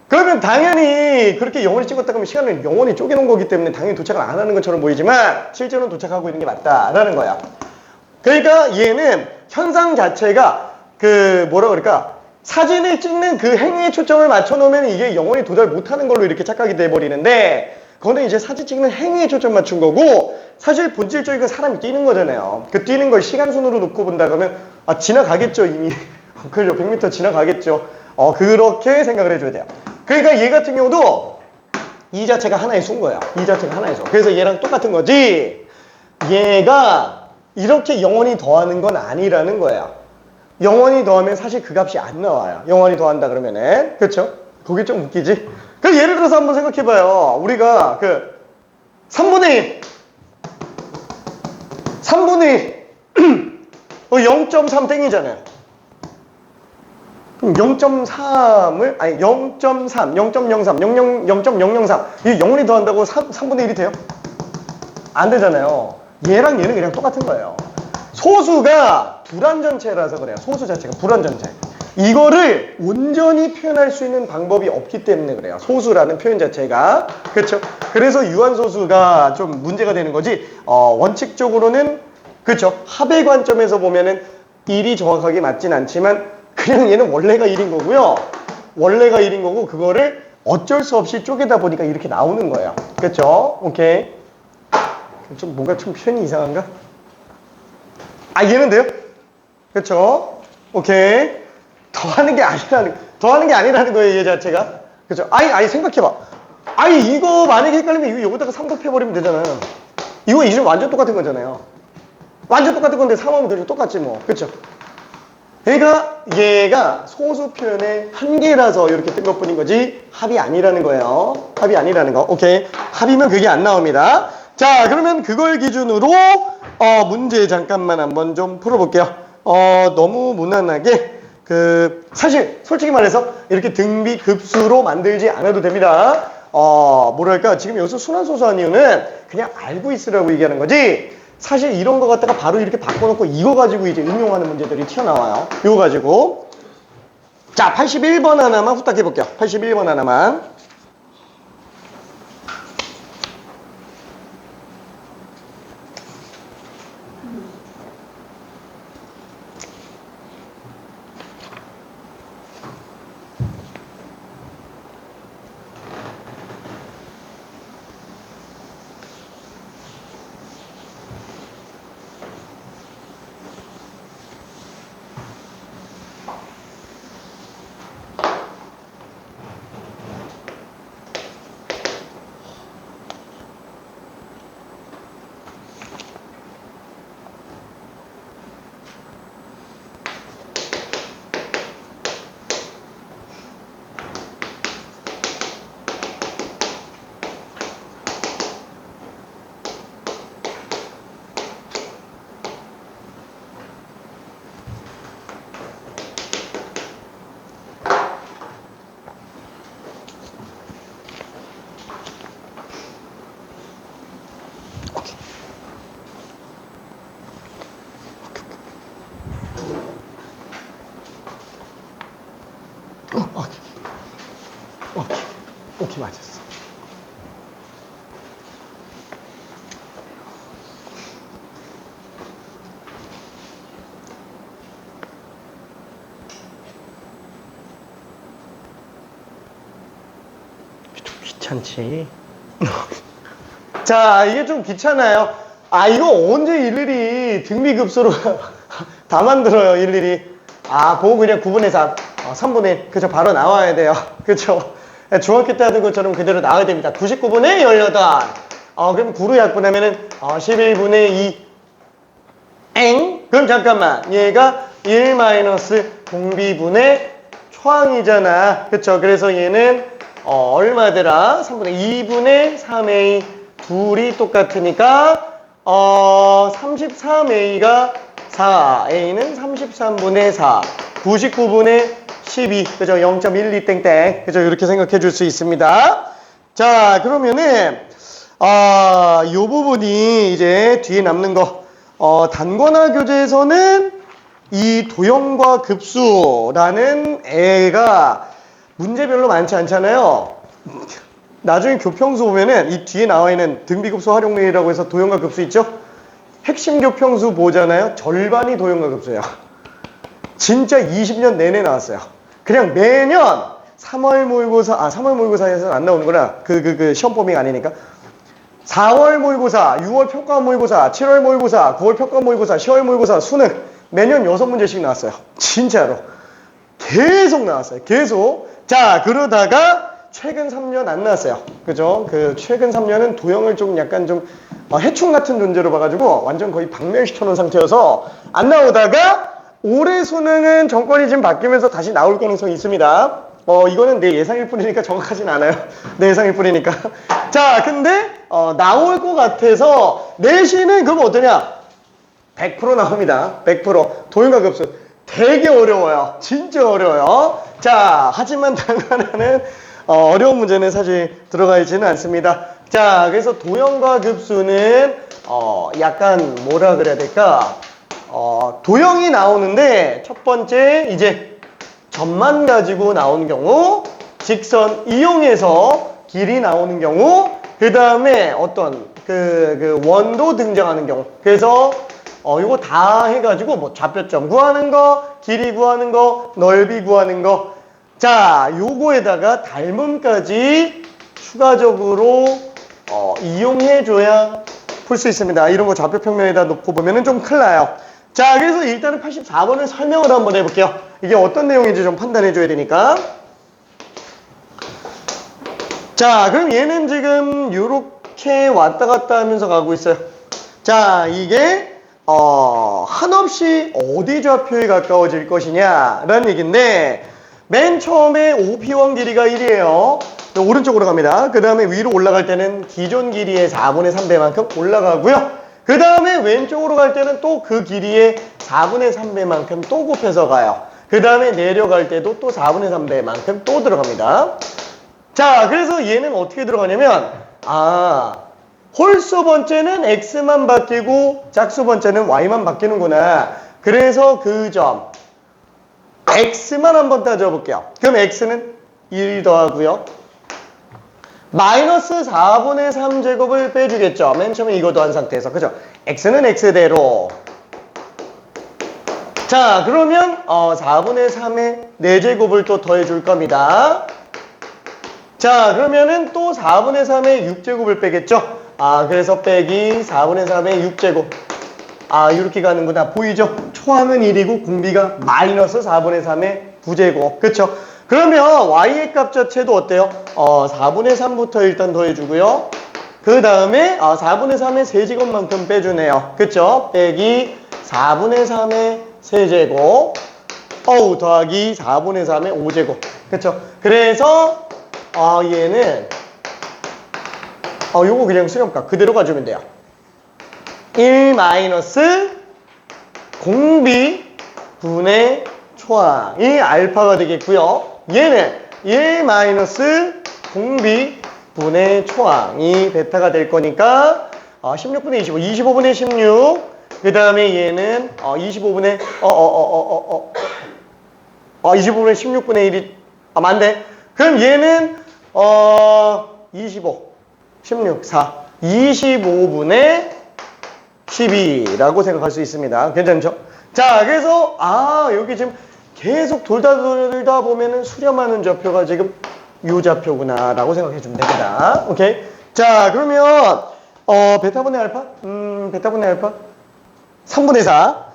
그러면 당연히 그렇게 영원히 찍었다 그러면 시간을 영원히 쪼개놓은 거기 때문에 당연히 도착을 안 하는 것처럼 보이지만 실제로는 도착하고 있는 게 맞다라는 거야. 그러니까 얘는 현상 자체가 뭐라 그럴까? 사진을 찍는 그 행위에 초점을 맞춰놓으면 이게 영원히 도달 못하는 걸로 이렇게 착각이 돼버리는데 그거는 이제 사진 찍는 행위에 초점 맞춘 거고 사실 본질적인 건 사람이 뛰는 거잖아요. 그 뛰는 걸 시간순으로 놓고 본다 그러면 지나가겠죠 이미. 그죠? 100m 지나가겠죠. 그렇게 생각을 해줘야 돼요. 그러니까 얘 같은 경우도 이 자체가 하나의 수인 거야. 이 자체가 하나의 수. 그래서 얘랑 똑같은 거지 얘가 이렇게 영원히 더하는 건 아니라는 거야. 영원히 더하면 사실 그 값이 안 나와요. 영원히 더한다 그러면은. 그쵸? 그게 좀 웃기지? 그 예를 들어서 한번 생각해봐요. 우리가 3분의 0.3 땡이잖아요. 그럼 0.3을, 0.3, 0.03, 0.003. 이게 영원히 더한다고 3분의 1이 돼요? 안 되잖아요. 얘랑 얘는 그냥 똑같은 거예요. 소수가 불완전체라서 그래요. 소수 자체가 불완전체. 이거를 온전히 표현할 수 있는 방법이 없기 때문에 그래요. 소수라는 표현 자체가. 그렇죠? 그래서 유한소수가 좀 문제가 되는 거지. 원칙적으로는 그렇죠. 합의 관점에서 보면은 1이 정확하게 맞진 않지만 그냥 얘는 원래가 1인 거고요. 원래가 1인 거고 그거를 어쩔 수 없이 쪼개다 보니까 이렇게 나오는 거예요. 그렇죠? 오케이. 좀 뭔가 좀 표현이 이상한가? 얘는 돼요? 그쵸? 오케이. 더하는 게 아니라는 거예요, 얘 자체가. 그쵸? 아니, 생각해봐. 아니, 이거 만약에 헷갈리면 이거 여기다가 3 곱해버리면 되잖아요. 이거 이중 완전 똑같은 거잖아요. 완전 똑같은 건데 3하면 그냥 똑같지 뭐. 그쵸? 얘가 소수 표현의 한계라서 이렇게 뜬 것뿐인 거지 합이 아니라는 거예요. 합이 아니라는 거. 오케이. 합이면 그게 안 나옵니다. 자, 그러면 그걸 기준으로 문제 잠깐만 한번 좀 풀어볼게요. 너무 무난하게 사실 솔직히 말해서 이렇게 등비 급수로 만들지 않아도 됩니다. 뭐랄까 지금 여기서 순환소수한 이유는 그냥 알고 있으라고 얘기하는 거지. 사실 이런 거 갖다가 바로 이렇게 바꿔놓고 이거 가지고 이제 응용하는 문제들이 튀어나와요. 이거 가지고. 자, 81번 하나만 후딱 해볼게요. 81번 하나만. 오케이, 맞았어. 좀 귀찮지? 자, 이게 좀 귀찮아요. 이거 언제 일일이 등비급수로 다 만들어요, 일일이. 보고 그냥 9분의 3, 3분의 1. 그죠? 바로 나와야 돼요. 그죠? 중학교 때 하던 것처럼 그대로 나와야 됩니다. 99분의 18. 그럼 9로 약분하면은 11분의 2. 그럼 잠깐만. 얘가 1 마이너스 공비분의 초항이잖아. 그쵸? 그래서 얘는 얼마더라? 3분의 2분의 3a. 둘이 똑같으니까 33a가 4. a는 33분의 4. 99분의 12. 그죠? 0.12 땡땡. 그죠? 이렇게 생각해 줄 수 있습니다. 자, 그러면은, 요 부분이 이제 뒤에 남는 거. 단권화 교재에서는 이 도형과 급수라는 애가 문제 별로 많지 않잖아요. 나중에 교평수 보면은 이 뒤에 나와 있는 등비급수 활용례라고 해서 도형과 급수 있죠? 핵심 교평수 보잖아요. 절반이 도형과 급수예요. 진짜 20년 내내 나왔어요. 그냥 매년 3월 모의고사, 3월 모의고사에서는 안 나오는구나. 시험 범위가 아니니까. 4월 모의고사, 6월 평가 모의고사, 7월 모의고사, 9월 평가 모의고사, 10월 모의고사, 수능. 매년 6문제씩 나왔어요. 진짜로. 계속 나왔어요. 계속. 자, 그러다가 최근 3년 안 나왔어요. 그죠? 최근 3년은 도형을 좀 약간 좀 해충 같은 존재로 봐가지고 완전 거의 박멸시켜 놓은 상태여서 안 나오다가 올해 수능은 정권이 지금 바뀌면서 다시 나올 가능성이 있습니다. 이거는 내 예상일 뿐이니까 정확하진 않아요. 내 예상일 뿐이니까. 자, 근데 나올 것 같아서 내신은 그거 어떠냐? 100% 나옵니다. 100%. 도형과 급수. 되게 어려워요. 진짜 어려워요. 자, 하지만 단관하는 어려운 문제는 사실 들어가 있지는 않습니다. 자, 그래서 도형과 급수는 약간 뭐라 그래야 될까? 도형이 나오는데 첫 번째 이제 점만 가지고 나오는 경우, 직선 이용해서 길이 나오는 경우, 그 다음에 어떤 원도 등장하는 경우. 그래서 이거 다 해가지고 뭐 좌표점 구하는 거, 길이 구하는 거, 넓이 구하는 거. 자, 요거에다가 닮음까지 추가적으로 이용해줘야 풀 수 있습니다. 이런 거 좌표 평면에다 놓고 보면은 좀 큰일 나요. 자, 그래서 일단은 84번을 설명을 한번 해볼게요. 이게 어떤 내용인지 좀 판단해 줘야 되니까. 자, 그럼 얘는 지금 요렇게 왔다 갔다 하면서 가고 있어요. 자, 이게 한없이 어디 좌표에 가까워질 것이냐 라는 얘기인데, 맨 처음에 OP1 길이가 1이에요. 오른쪽으로 갑니다. 그 다음에 위로 올라갈 때는 기존 길이의 4분의 3배만큼 올라가고요. 그 다음에 왼쪽으로 갈 때는 또 그 길이의 4분의 3배만큼 또 곱해서 가요. 그 다음에 내려갈 때도 또 4분의 3배만큼 또 들어갑니다. 자, 그래서 얘는 어떻게 들어가냐면, 홀수 번째는 x만 바뀌고 짝수 번째는 y만 바뀌는구나. 그래서 그 점 x만 한번 따져볼게요. 그럼 x는 1 더하고요. 마이너스 4분의 3제곱을 빼주겠죠. 맨 처음에 이거 더한 상태에서. 그죠? x는 x대로. 자, 그러면 4분의 3의 4제곱을 또 더해줄 겁니다. 자, 그러면은 또 4분의 3의 6제곱을 빼겠죠? 그래서 빼기 4분의 3의 6제곱. 이렇게 가는구나. 보이죠? 초항은 1이고 공비가 마이너스 4분의 3의 9제곱. 그쵸? 그러면 y의 값 자체도 어때요? 4분의 3부터 일단 더해주고요. 그 다음에 4분의 3의 세제곱만큼 빼주네요. 그쵸? 빼기 4분의 3의 세제곱. 더하기 4분의 3의 5제곱. 그쵸? 그래서 얘는 요거 그냥 수렴값 그대로 가주면 돼요. 1 마이너스 공비 분의 초항이 알파가 되겠고요. 얘는 1 마이너스 공비 분의 초항이 베타가 될 거니까 16분의 25, 25분의 16. 그 다음에 얘는 25분의 25분의 16분의 1이 맞네. 그럼 얘는 25, 16, 4, 25분의 12라고 생각할 수 있습니다. 괜찮죠? 자, 그래서 여기 지금 계속 돌다 보면은 수렴하는 좌표가 지금 요 좌표구나 라고 생각해 주면 됩니다. 오케이? 자, 그러면 베타분의 알파? 베타분의 알파? 3분의 4.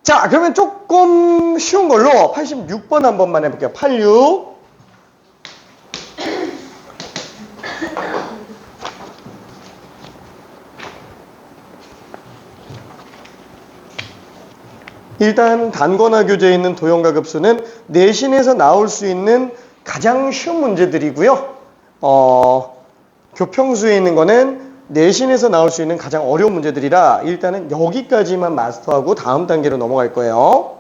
자, 그러면 조금 쉬운 걸로 86번 한 번만 해볼게요. 86. 일단 단권화 교재에 있는 도형과 급수는 내신에서 나올 수 있는 가장 쉬운 문제들이고요. 교평수에 있는 거는 내신에서 나올 수 있는 가장 어려운 문제들이라 일단은 여기까지만 마스터하고 다음 단계로 넘어갈 거예요.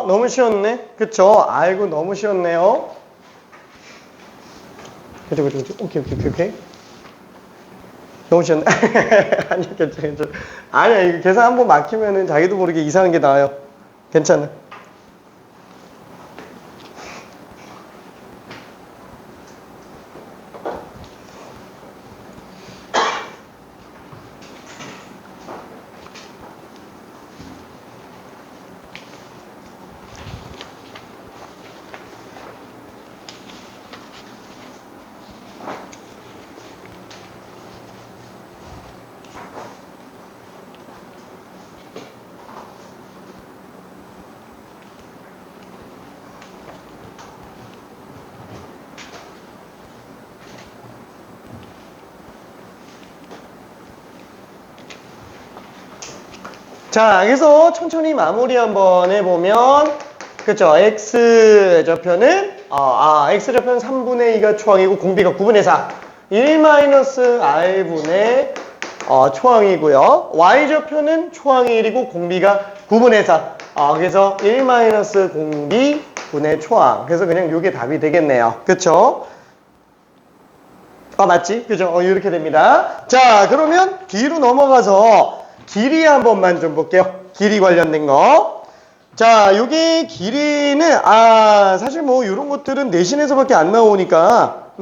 너무 쉬웠네. 그쵸? 아이고, 너무 쉬웠네요. 그쵸. 오케이. 너무 쉬웠네. 아니, 괜찮아. 아니야, 이거 계산 한번 막히면은 자기도 모르게 이상한 게 나와요. 괜찮아. 자, 그래서 천천히 마무리 한번 해보면, 그쵸? X좌표는, X좌표는 3분의 2가 초항이고, 공비가 9분의 4. 1-r분의 초항이고요. y좌표는 초항이 1이고 공비가 9분의 4. 그래서 1-공비 분의 초항. 그래서 그냥 이게 답이 되겠네요. 그쵸? 맞지? 그죠? 이렇게 됩니다. 자, 그러면 뒤로 넘어가서 길이 한 번만 좀 볼게요. 길이 관련된 거. 자, 여기 길이는, 사실 뭐, 이런 것들은 내신에서밖에 안 나오니까,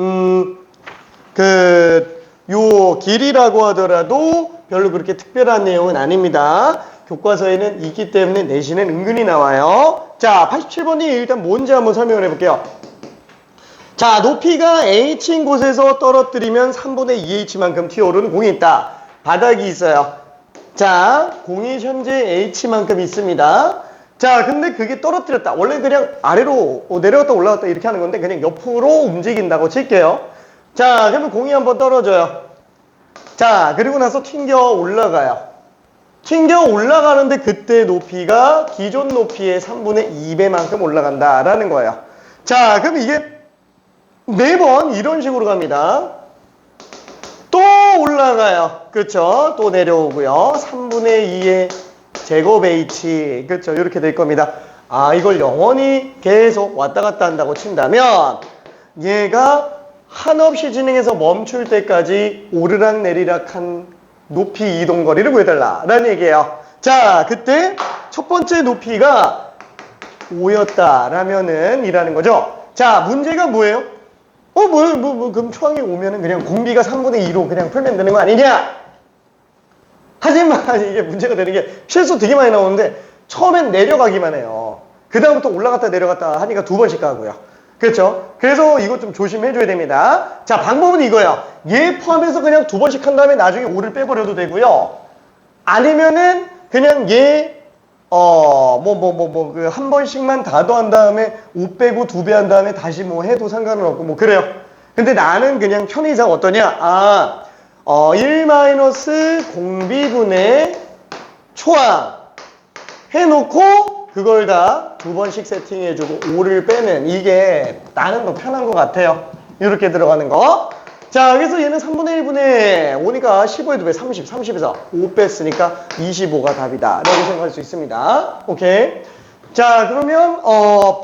요 길이라고 하더라도 별로 그렇게 특별한 내용은 아닙니다. 교과서에는 있기 때문에 내신은 은근히 나와요. 자, 87번이 일단 뭔지 한번 설명을 해볼게요. 자, 높이가 h인 곳에서 떨어뜨리면 3분의 2h만큼 튀어오르는 공이 있다. 바닥이 있어요. 자, 공이 현재 h만큼 있습니다. 자, 근데 그게 떨어뜨렸다. 원래 그냥 아래로 내려갔다 올라갔다 이렇게 하는 건데 그냥 옆으로 움직인다고 칠게요. 자, 그러면 공이 한번 떨어져요. 자, 그리고 나서 튕겨 올라가요. 튕겨 올라가는데 그때 높이가 기존 높이의 3분의 2배만큼 올라간다라는 거예요. 자, 그럼 이게 매번 이런 식으로 갑니다. 또 올라가요. 그쵸? 또 내려오고요. 3분의 2의 제곱 h. 그쵸? 이렇게 될 겁니다. 이걸 영원히 계속 왔다 갔다 한다고 친다면 얘가 한없이 진행해서 멈출 때까지 오르락 내리락한 높이 이동 거리를 구해달라라는 얘기예요. 자, 그때 첫 번째 높이가 5였다라면은 이라는 거죠. 자, 문제가 뭐예요? 그럼 초항이 오면은 그냥 공비가 3분의 2로 그냥 풀면 되는 거 아니냐? 하지만 이게 문제가 되는 게 실수 되게 많이 나오는데 처음엔 내려가기만 해요. 그 다음부터 올라갔다 내려갔다 하니까 2번씩 가고요. 그렇죠? 그래서 이거 좀 조심해줘야 됩니다. 자, 방법은 이거예요. 얘 포함해서 그냥 2번씩 한 다음에 나중에 5를 빼버려도 되고요. 아니면은 그냥 얘 한 번씩만 다 더한 다음에 5 빼고 2배 한 다음에 다시 뭐 해도 상관은 없고 뭐 그래요. 근데 나는 그냥 편의상 어떠냐? 1-공비분의 초항 해놓고 그걸 다 2번씩 세팅해주고 5를 빼는 이게 나는 더 편한 것 같아요. 이렇게 들어가는 거. 자, 그래서 얘는 3분의 1분의 5니까 15에 2배 30, 30에서 5 뺐으니까 25가 답이다 라고 생각할 수 있습니다. 오케이. 자, 그러면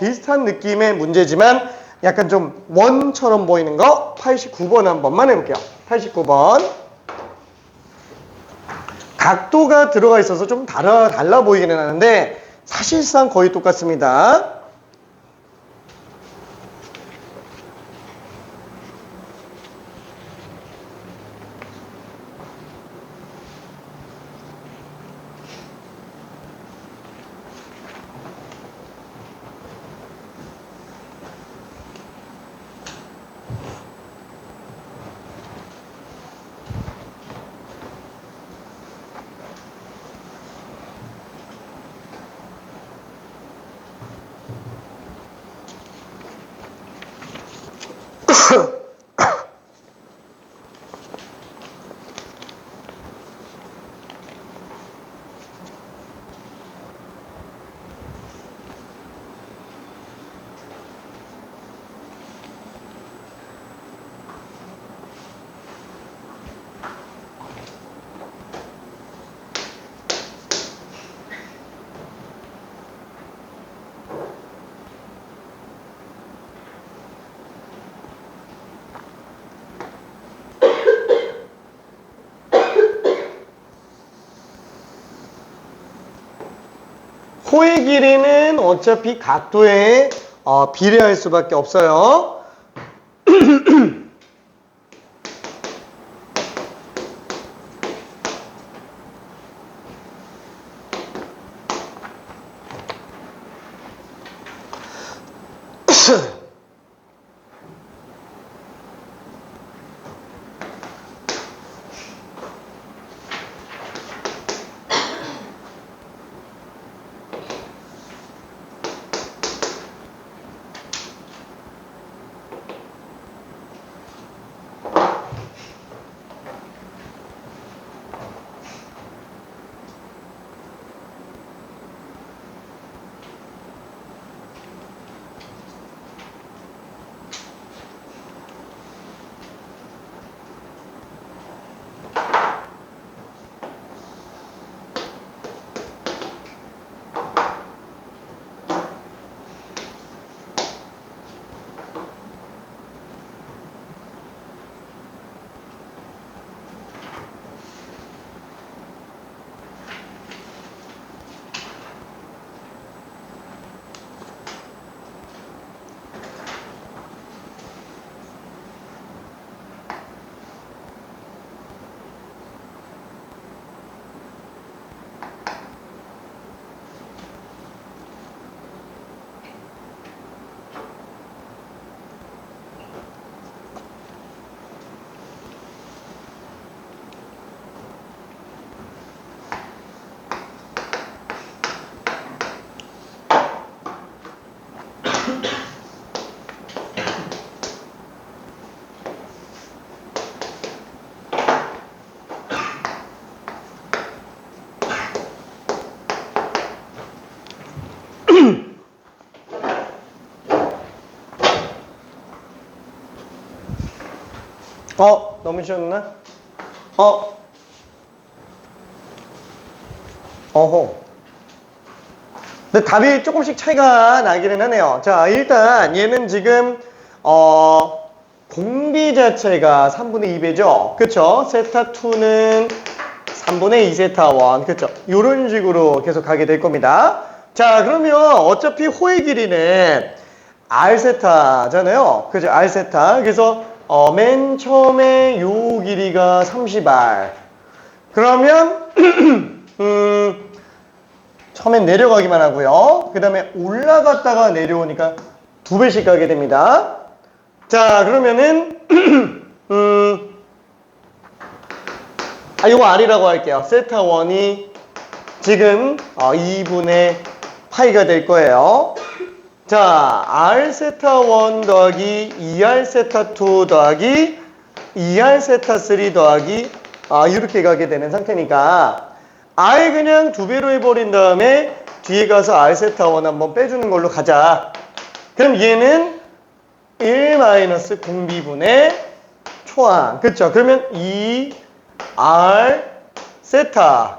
비슷한 느낌의 문제지만 약간 좀 원처럼 보이는 거 89번 한 번만 해볼게요. 89번. 각도가 들어가 있어서 좀 달라 보이기는 하는데 사실상 거의 똑같습니다. 호의 길이는 어차피 각도에 비례할 수밖에 없어요. 너무 쉬웠나? 어허. 근데 답이 조금씩 차이가 나기는 하네요. 자, 일단 얘는 지금 공비 자체가 3분의 2배죠. 그쵸? 세타2는 3분의 2 세타1. 그쵸? 이런 식으로 계속 가게 될 겁니다. 자, 그러면 어차피 호의 길이는 R 세타잖아요. 그죠? R 세타. 그래서 맨 처음에 요 길이가 30R. 그러면 처음엔 내려가기만 하고요. 그 다음에 올라갔다가 내려오니까 2배씩 가게 됩니다. 자, 그러면은 요거 R이라고 할게요. 세타1이 지금 2분의 파이가 될 거예요. 자, R 세타1 더하기 2R 세타2 더하기 2R 세타3 더하기 이렇게 가게 되는 상태니까 R 그냥 2배로 해버린 다음에 뒤에 가서 R 세타1 한번 빼주는 걸로 가자. 그럼 얘는 1 마이너스 공비분의 초항. 그쵸? 그러면 2R 세타.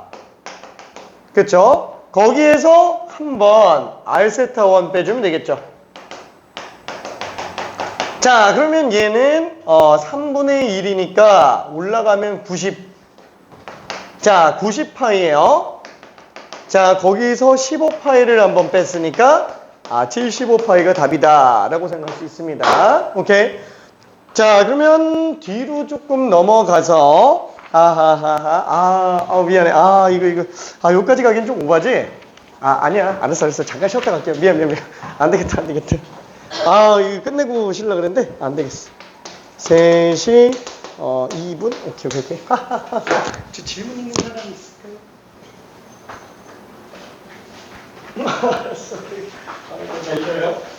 그쵸? 거기에서 한번 R 세타1 빼주면 되겠죠. 자, 그러면 얘는 3분의 1이니까 올라가면 90. 자, 90파이에요. 자, 거기서 15파이를 한번 뺐으니까 75파이가 답이다 라고 생각할 수 있습니다. 오케이. 자, 그러면 뒤로 조금 넘어가서 미안해. 이거 여기까지 가긴 좀 오바지? 아니야. 알았어. 잠깐 쉬었다 갈게요. 미안. 안 되겠다. 이거 끝내고 쉬려고 그랬는데 안 되겠어. 3시 2분? 오케이. 저 질문 있는 사람이 있을까요? 알았어. 잘 쉬어요.